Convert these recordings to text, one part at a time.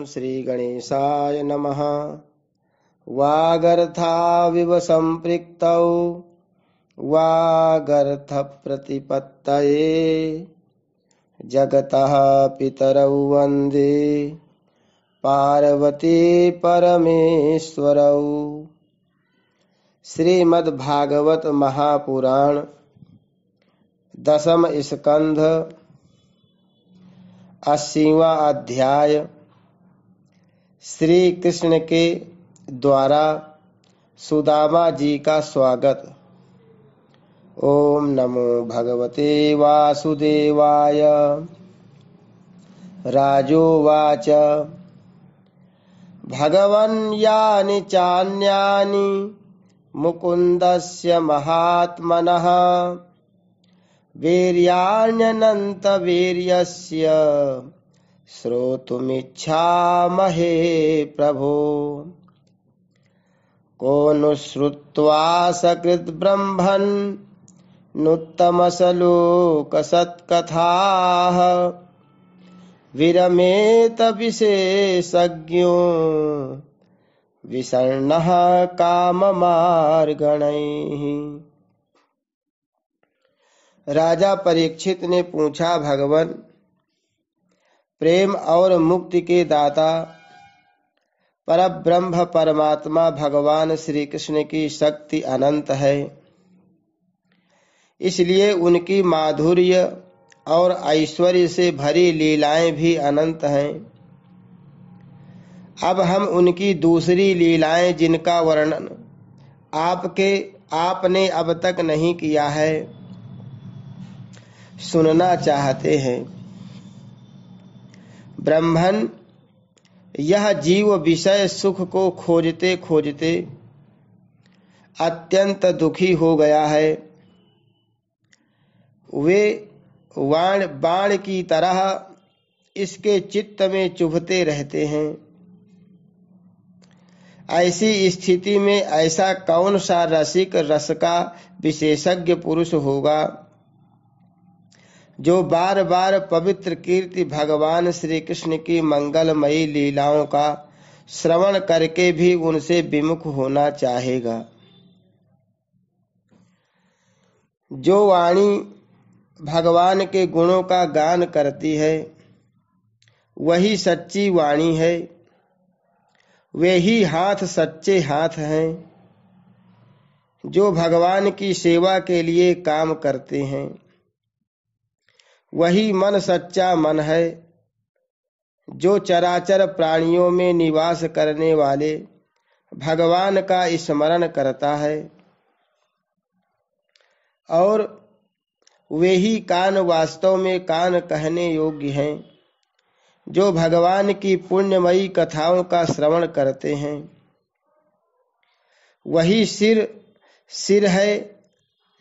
श्रीगणेशाय नमः। वागर्थाविव सम्पृक्तौ वागर्थप्रतिपत्तये जगतः पितरौ वन्दे पार्वती परमेश्वरौ। श्रीमद्भागवत महापुराण दशम स्कंध 80वां अध्याय। श्री कृष्ण के द्वारा सुदामा जी का स्वागत। ओम नमो भगवते वासुदेवाय। राजोवाच भगवन् यानि चान्यानि मुकुन्दस्य महात्मनः वीर्याण्यनन्तवीर्यस्य श्रोतुमिच्छामहे प्रभो। को नु श्रुत्वा सकृद्ब्रह्मन् नुत्तमसलोकसत्कथाः विरमेत विशेषज्ञो विषण्णः काममार्गणैः। राजा परीक्षित ने पूछा, भगवान प्रेम और मुक्ति के दाता परब्रह्म परमात्मा भगवान श्री कृष्ण की शक्ति अनंत है, इसलिए उनकी माधुर्य और ऐश्वर्य से भरी लीलाएं भी अनंत हैं। अब हम उनकी दूसरी लीलाएं जिनका वर्णन आपने अब तक नहीं किया है सुनना चाहते हैं। ब्रह्मन यह जीव विषय सुख को खोजते खोजते अत्यंत दुखी हो गया है। वे बाण की तरह इसके चित्त में चुभते रहते हैं। ऐसी स्थिति में ऐसा कौन सा रसिक रस का विशेषज्ञ पुरुष होगा जो बार बार पवित्र कीर्ति भगवान श्री कृष्ण की मंगलमयी लीलाओं का श्रवण करके भी उनसे विमुख होना चाहेगा। जो वाणी भगवान के गुणों का गान करती है वही सच्ची वाणी है, वे ही हाथ सच्चे हाथ हैं जो भगवान की सेवा के लिए काम करते हैं। वही मन सच्चा मन है जो चराचर प्राणियों में निवास करने वाले भगवान का स्मरण करता है। और वे ही कान वास्तव में कान कहने योग्य हैं जो भगवान की पुण्यमयी कथाओं का श्रवण करते हैं। वही सिर है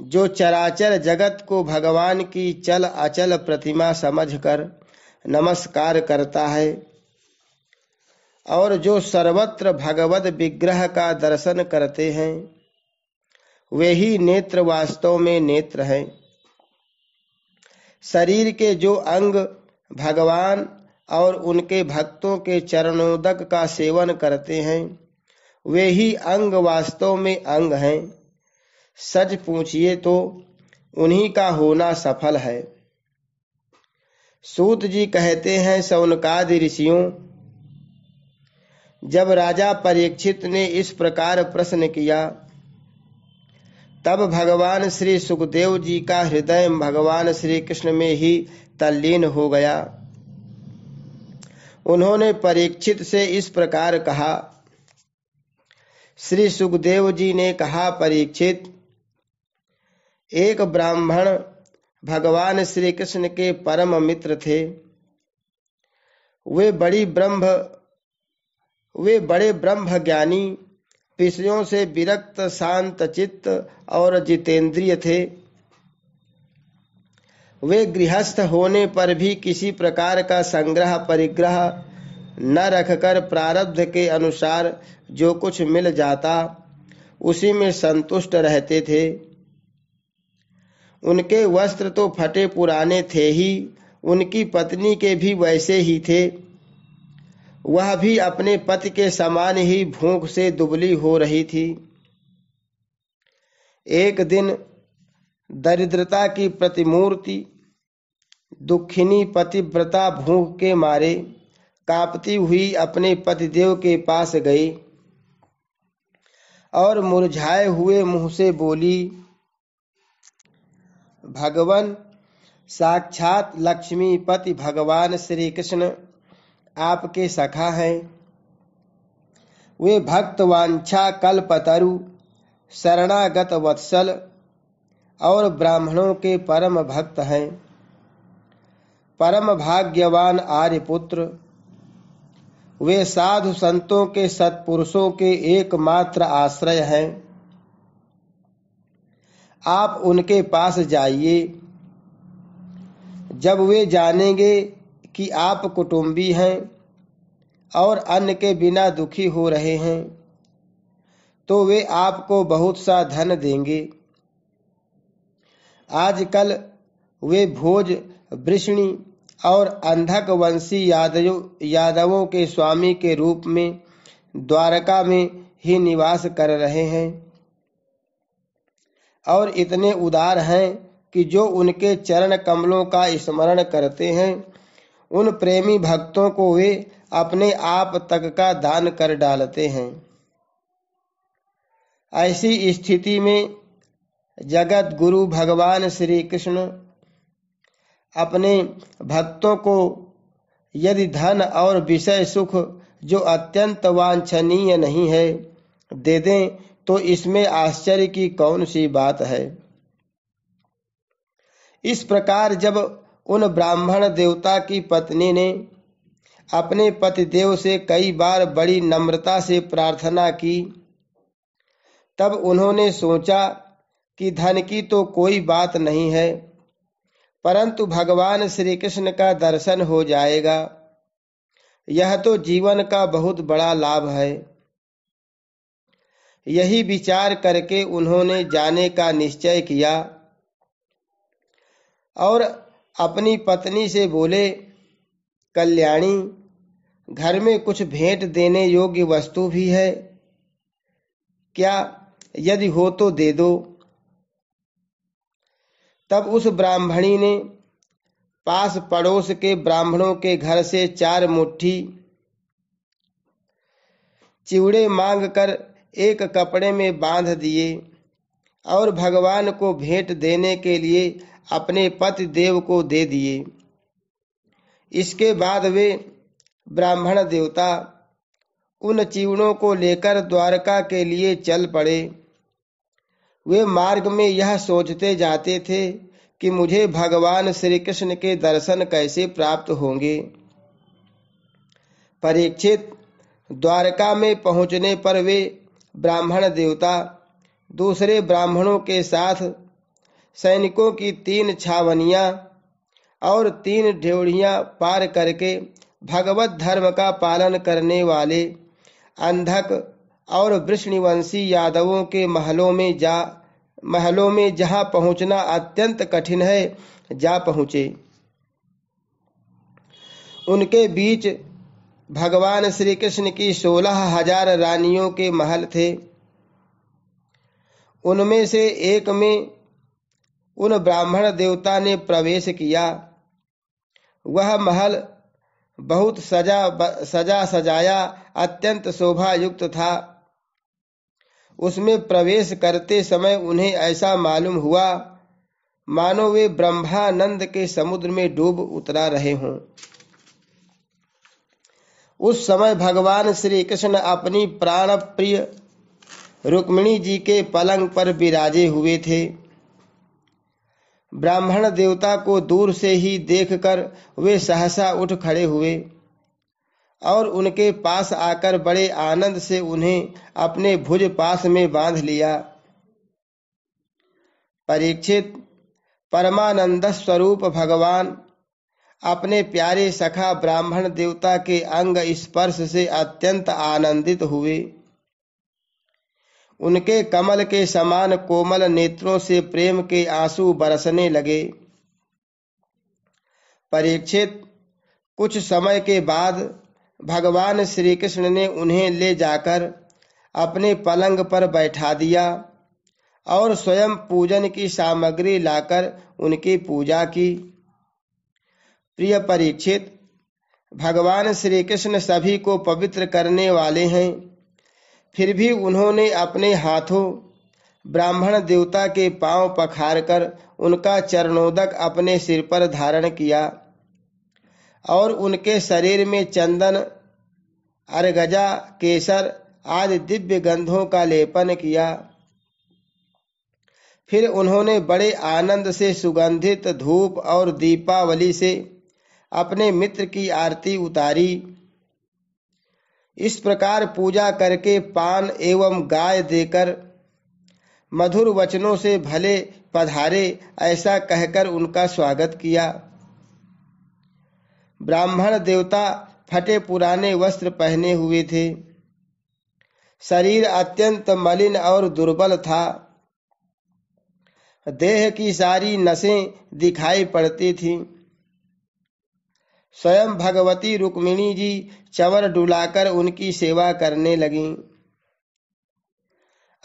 जो चराचर जगत को भगवान की चल अचल प्रतिमा समझकर नमस्कार करता है और जो सर्वत्र भगवत विग्रह का दर्शन करते हैं वे ही नेत्र वास्तव में नेत्र हैं। शरीर के जो अंग भगवान और उनके भक्तों के चरणोदक का सेवन करते हैं वे ही अंग वास्तव में अंग हैं। सच पूछिए तो उन्हीं का होना सफल है। सूत जी कहते हैं, शौनकादि ऋषियों, जब राजा परीक्षित ने इस प्रकार प्रश्न किया तब भगवान श्री सुखदेव जी का हृदय भगवान श्री कृष्ण में ही तल्लीन हो गया। उन्होंने परीक्षित से इस प्रकार कहा। श्री सुखदेव जी ने कहा, परीक्षित, एक ब्राह्मण भगवान श्री कृष्ण के परम मित्र थे। वे बड़े ब्रह्म ज्ञानी, विषयों से विरक्त, शांत चित्त और जितेंद्रिय थे। वे गृहस्थ होने पर भी किसी प्रकार का संग्रह परिग्रह न रखकर प्रारब्ध के अनुसार जो कुछ मिल जाता उसी में संतुष्ट रहते थे। उनके वस्त्र तो फटे पुराने थे ही, उनकी पत्नी के भी वैसे ही थे। वह भी अपने पति के समान ही भूख से दुबली हो रही थी। एक दिन दरिद्रता की प्रतिमूर्ति दुखिनी पतिव्रता भूख के मारे कांपती हुई अपने पतिदेव के पास गई और मुरझाए हुए मुंह से बोली, भगवान, साक्षात लक्ष्मीपति भगवान श्री कृष्ण आपके सखा हैं। वे भक्त वांछा कल्पतरु, शरणागत वत्सल और ब्राह्मणों के परम भक्त हैं। परम भाग्यवान आर्यपुत्र, वे साधु संतों के सत्पुरुषों के एकमात्र आश्रय हैं। आप उनके पास जाइए। जब वे जानेंगे कि आप कुटुंबी हैं और अन्न के बिना दुखी हो रहे हैं, तो वे आपको बहुत सा धन देंगे। आजकल वे भोज, वृष्णि और अंधक वंशी यादवों के स्वामी के रूप में द्वारका में ही निवास कर रहे हैं और इतने उदार हैं कि जो उनके चरण कमलों का स्मरण करते हैं, उन प्रेमी भक्तों को वे अपने आप तक का दान कर डालते हैं। ऐसी स्थिति में जगत गुरु भगवान श्री कृष्ण अपने भक्तों को यदि धन और विषय सुख जो अत्यंत वांछनीय नहीं है दे दें, तो इसमें आश्चर्य की कौन सी बात है। इस प्रकार जब उन ब्राह्मण देवता की पत्नी ने अपने पतिदेव से कई बार बड़ी नम्रता से प्रार्थना की, तब उन्होंने सोचा कि धन की तो कोई बात नहीं है, परंतु भगवान श्री कृष्ण का दर्शन हो जाएगा, यह तो जीवन का बहुत बड़ा लाभ है। यही विचार करके उन्होंने जाने का निश्चय किया और अपनी पत्नी से बोले, कल्याणी, घर में कुछ भेंट देने योग्य वस्तु भी है क्या? यदि हो तो दे दो। तब उस ब्राह्मणी ने पास पड़ोस के ब्राह्मणों के घर से 4 मुट्ठी चिवड़े मांगकर एक कपड़े में बांध दिए और भगवान को भेंट देने के लिए अपने पति देव को दे दिए। इसके बाद वे ब्राह्मण देवता उन चिवड़ों को लेकर द्वारका के लिए चल पड़े। वे मार्ग में यह सोचते जाते थे कि मुझे भगवान श्री कृष्ण के दर्शन कैसे प्राप्त होंगे। परीक्षित, द्वारका में पहुंचने पर वे ब्राह्मण देवता दूसरे ब्राह्मणों के साथ सैनिकों की 3 छावनियां और 3 ड्योढ़ियां पार करके भगवत धर्म का पालन करने वाले अंधक और वृष्णिवंशी यादवों के महलों में जहां पहुंचना अत्यंत कठिन है, जा पहुंचे। उनके बीच भगवान श्री कृष्ण की 16,000 रानियों के महल थे। उनमें से एक में उन ब्राह्मण देवता ने प्रवेश किया। वह महल बहुत सजा सजाया अत्यंत शोभा युक्त था। उसमें प्रवेश करते समय उन्हें ऐसा मालूम हुआ मानो वे ब्रह्मानंद के समुद्र में डूब उतरा रहे हों। उस समय भगवान श्री कृष्ण अपनी प्राण प्रिय रुक्मिणी जी के पलंग पर विराजे हुए थे। ब्राह्मण देवता को दूर से ही देखकर वे सहसा उठ खड़े हुए और उनके पास आकर बड़े आनंद से उन्हें अपने भुज पास में बांध लिया। परीक्षित, परमानंद स्वरूप भगवान अपने प्यारे सखा ब्राह्मण देवता के अंग स्पर्श से अत्यंत आनंदित हुए। उनके कमल के समान कोमल नेत्रों से प्रेम के आंसू बरसने लगे। परीक्षित, कुछ समय के बाद भगवान श्री कृष्ण ने उन्हें ले जाकर अपने पलंग पर बैठा दिया और स्वयं पूजन की सामग्री लाकर उनकी पूजा की। प्रिय परीक्षित, भगवान श्री कृष्ण सभी को पवित्र करने वाले हैं, फिर भी उन्होंने अपने हाथों ब्राह्मण देवता के पांव पखारकर उनका चरणोदक अपने सिर पर धारण किया और उनके शरीर में चंदन, अर्गजा, केसर आदि दिव्य गंधों का लेपन किया। फिर उन्होंने बड़े आनंद से सुगंधित धूप और दीपावली से अपने मित्र की आरती उतारी। इस प्रकार पूजा करके पान एवं गाय देकर मधुर वचनों से भले पधारे ऐसा कहकर उनका स्वागत किया। ब्राह्मण देवता फटे पुराने वस्त्र पहने हुए थे। शरीर अत्यंत मलिन और दुर्बल था। देह की सारी नसें दिखाई पड़ती थीं। स्वयं भगवती रुक्मिणी जी चंवर डुलाकर उनकी सेवा करने लगीं।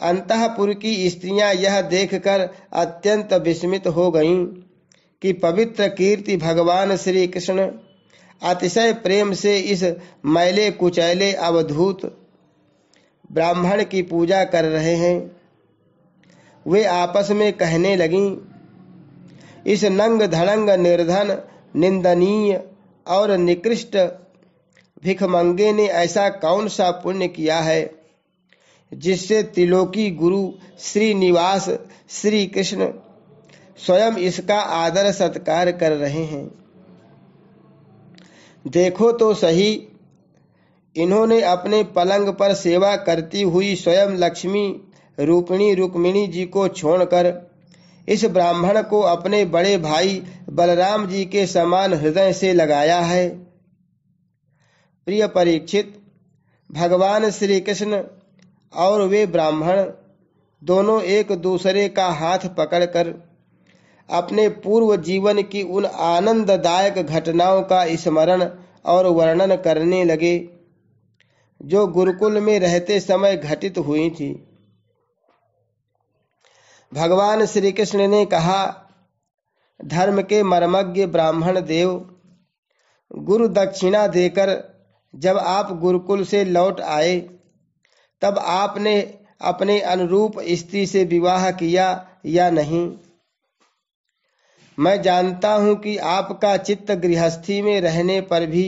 अंतःपुर की स्त्रियां यह देखकर अत्यंत विस्मित हो गईं कि पवित्र कीर्ति भगवान श्री कृष्ण अतिशय प्रेम से इस मैले कुचैले अवधूत ब्राह्मण की पूजा कर रहे हैं। वे आपस में कहने लगीं, इस नंग धड़ंग निर्धन, निंदनीय और निकृष्ट भिखमंगे ने ऐसा कौन सा पुण्य किया है जिससे त्रिलोकी गुरु श्रीनिवास श्री कृष्ण स्वयं इसका आदर सत्कार कर रहे हैं। देखो तो सही, इन्होंने अपने पलंग पर सेवा करती हुई स्वयं लक्ष्मी रूपिणी रुक्मिणी जी को छोड़कर इस ब्राह्मण को अपने बड़े भाई बलराम जी के समान हृदय से लगाया है। प्रिय परीक्षित, भगवान श्री कृष्ण और वे ब्राह्मण दोनों एक दूसरे का हाथ पकड़कर अपने पूर्व जीवन की उन आनंददायक घटनाओं का स्मरण और वर्णन करने लगे जो गुरुकुल में रहते समय घटित हुई थी। भगवान श्री कृष्ण ने कहा, धर्म के मर्मज्ञ ब्राह्मण देव, गुरु दक्षिणा देकर जब आप गुरुकुल से लौट आए तब आपने अपने अनुरूप स्त्री से विवाह किया या नहीं? मैं जानता हूं कि आपका चित्त गृहस्थी में रहने पर भी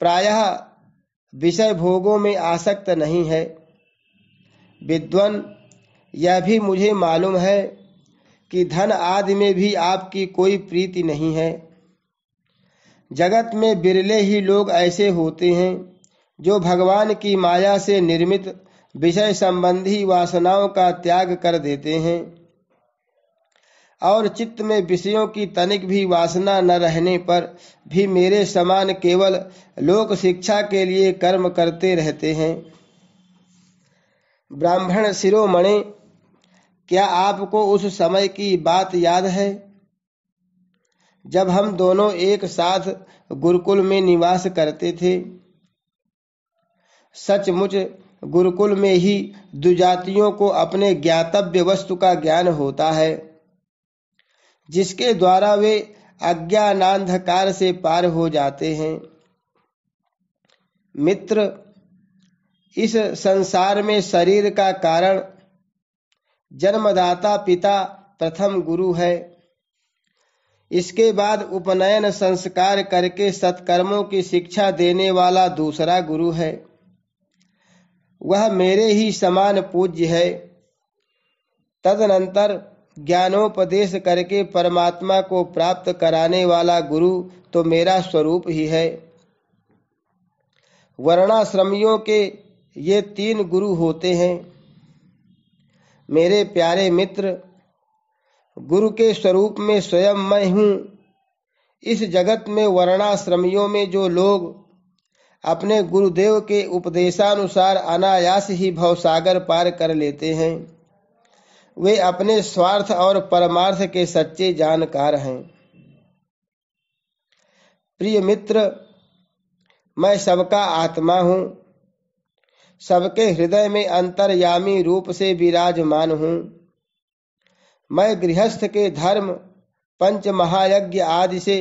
प्रायः विषय भोगों में आसक्त नहीं है। विद्वान, यह भी मुझे मालूम है कि धन आदि में भी आपकी कोई प्रीति नहीं है। जगत में बिरले ही लोग ऐसे होते हैं जो भगवान की माया से निर्मित विषय संबंधी वासनाओं का त्याग कर देते हैं और चित्त में विषयों की तनिक भी वासना न रहने पर भी मेरे समान केवल लोक शिक्षा के लिए कर्म करते रहते हैं। ब्राह्मण शिरोमणे, क्या आपको उस समय की बात याद है जब हम दोनों एक साथ गुरुकुल में निवास करते थे? सचमुच गुरुकुल में ही दुजातियों को अपने ज्ञातव्य वस्तु का ज्ञान होता है, जिसके द्वारा वे अज्ञानांधकार से पार हो जाते हैं। मित्र, इस संसार में शरीर का कारण जन्मदाता पिता प्रथम गुरु है। इसके बाद उपनयन संस्कार करके सत्कर्मों की शिक्षा देने वाला दूसरा गुरु है। वह मेरे ही समान पूज्य है। तदनंतर ज्ञानोपदेश करके परमात्मा को प्राप्त कराने वाला गुरु तो मेरा स्वरूप ही है। वर्णाश्रमियों के ये 3 गुरु होते हैं। मेरे प्यारे मित्र, गुरु के स्वरूप में स्वयं मैं हूँ। इस जगत में वर्णाश्रमियों में जो लोग अपने गुरुदेव के उपदेशानुसार अनायास ही भवसागर पार कर लेते हैं, वे अपने स्वार्थ और परमार्थ के सच्चे जानकार हैं। प्रिय मित्र, मैं सबका आत्मा हूँ, सबके हृदय में अंतर्यामी रूप से विराजमान हूँ। मैं गृहस्थ के धर्म पंच महायज्ञ आदि से,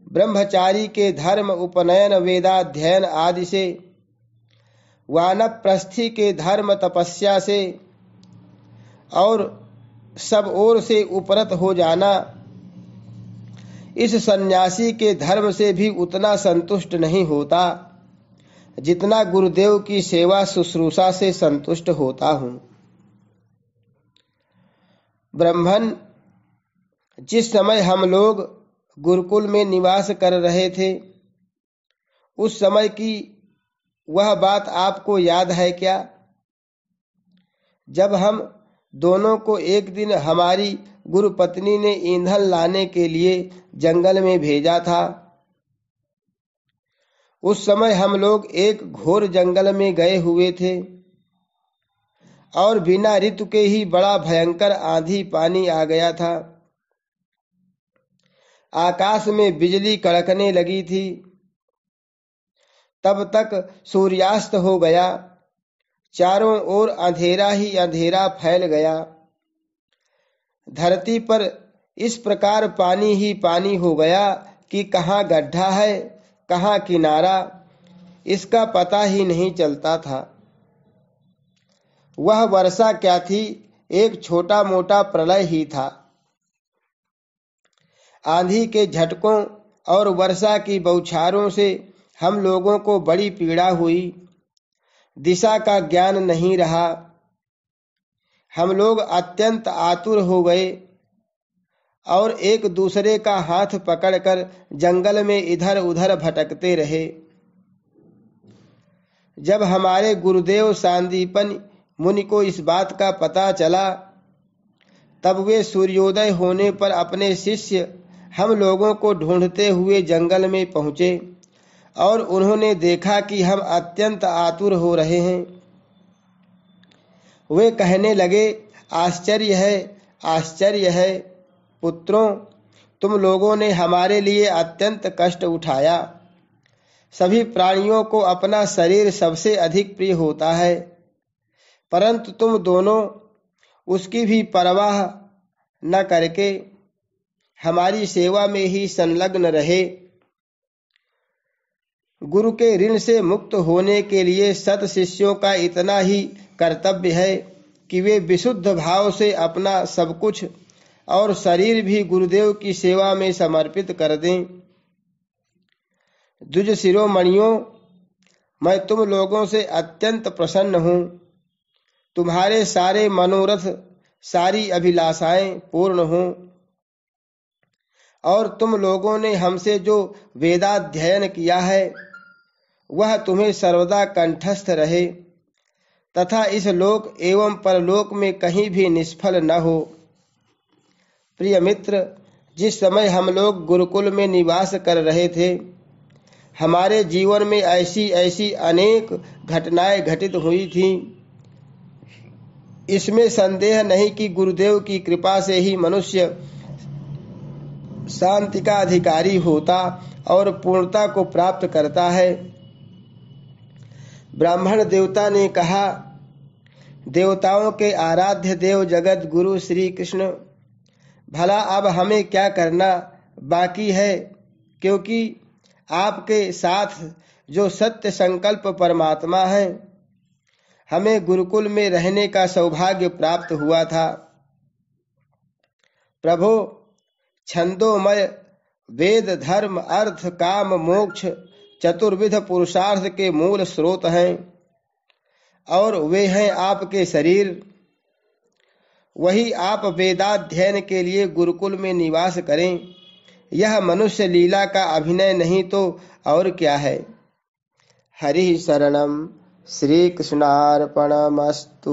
ब्रह्मचारी के धर्म उपनयन वेदाध्ययन आदि से, वानप्रस्थी के धर्म तपस्या से और सब ओर से उपरत हो जाना, इस सन्यासी के धर्म से भी उतना संतुष्ट नहीं होता जितना गुरुदेव की सेवा शुश्रूषा से संतुष्ट होता हूँ। ब्रह्मन, जिस समय हम लोग गुरुकुल में निवास कर रहे थे, उस समय की वह बात आपको याद है क्या? जब हम दोनों को एक दिन हमारी गुरु पत्नी ने ईंधन लाने के लिए जंगल में भेजा था। उस समय हम लोग एक घोर जंगल में गए हुए थे और बिना ऋतु के ही बड़ा भयंकर आंधी पानी आ गया था। आकाश में बिजली कड़कने लगी थी। तब तक सूर्यास्त हो गया। चारों ओर अंधेरा ही अंधेरा फैल गया। धरती पर इस प्रकार पानी ही पानी हो गया कि कहाँ गड्ढा है कहाँ किनारा, इसका पता ही नहीं चलता था। वह वर्षा क्या थी, एक छोटा मोटा प्रलय ही था। आंधी के झटकों और वर्षा की बौछारों से हम लोगों को बड़ी पीड़ा हुई। दिशा का ज्ञान नहीं रहा। हम लोग अत्यंत आतुर हो गए और एक दूसरे का हाथ पकड़कर जंगल में इधर उधर भटकते रहे। जब हमारे गुरुदेव सांदीपन मुनि को इस बात का पता चला, तब वे सूर्योदय होने पर अपने शिष्य हम लोगों को ढूंढते हुए जंगल में पहुंचे और उन्होंने देखा कि हम अत्यंत आतुर हो रहे हैं। वे कहने लगे, आश्चर्य है, आश्चर्य है पुत्रों, तुम लोगों ने हमारे लिए अत्यंत कष्ट उठाया। सभी प्राणियों को अपना शरीर सबसे अधिक प्रिय होता है, परंतु तुम दोनों उसकी भी परवाह न करके हमारी सेवा में ही संलग्न रहे। गुरु के ऋण से मुक्त होने के लिए सत शिष्यों का इतना ही कर्तव्य है कि वे विशुद्ध भाव से अपना सब कुछ और शरीर भी गुरुदेव की सेवा में समर्पित कर दें। द्विज शिरोमणियों, मैं तुम लोगों से अत्यंत प्रसन्न हूँ। तुम्हारे सारे मनोरथ, सारी अभिलाषाएं पूर्ण हों और तुम लोगों ने हमसे जो वेदाध्ययन किया है वह तुम्हें सर्वदा कंठस्थ रहे तथा इस लोक एवं परलोक में कहीं भी निष्फल न हो। प्रिय मित्र, जिस समय हम लोग गुरुकुल में निवास कर रहे थे, हमारे जीवन में ऐसी ऐसी अनेक घटनाएं घटित हुई थीं। इसमें संदेह नहीं कि गुरुदेव की कृपा से ही मनुष्य शांति का अधिकारी होता और पूर्णता को प्राप्त करता है। ब्राह्मण देवता ने कहा, देवताओं के आराध्य देव जगत गुरु श्री कृष्ण, भला अब हमें क्या करना बाकी है, क्योंकि आपके साथ जो सत्य संकल्प परमात्मा है, हमें गुरुकुल में रहने का सौभाग्य प्राप्त हुआ था। प्रभो, छंदोमय वेद धर्म अर्थ काम मोक्ष चतुर्विध पुरुषार्थ के मूल स्रोत हैं और वे हैं आपके शरीर। वही आप वेदाध्ययन के लिए गुरुकुल में निवास करें। यह मनुष्य लीला का अभिनय नहीं तो और क्या है। हरि शरणम। श्री कृष्णार्पणमस्तु।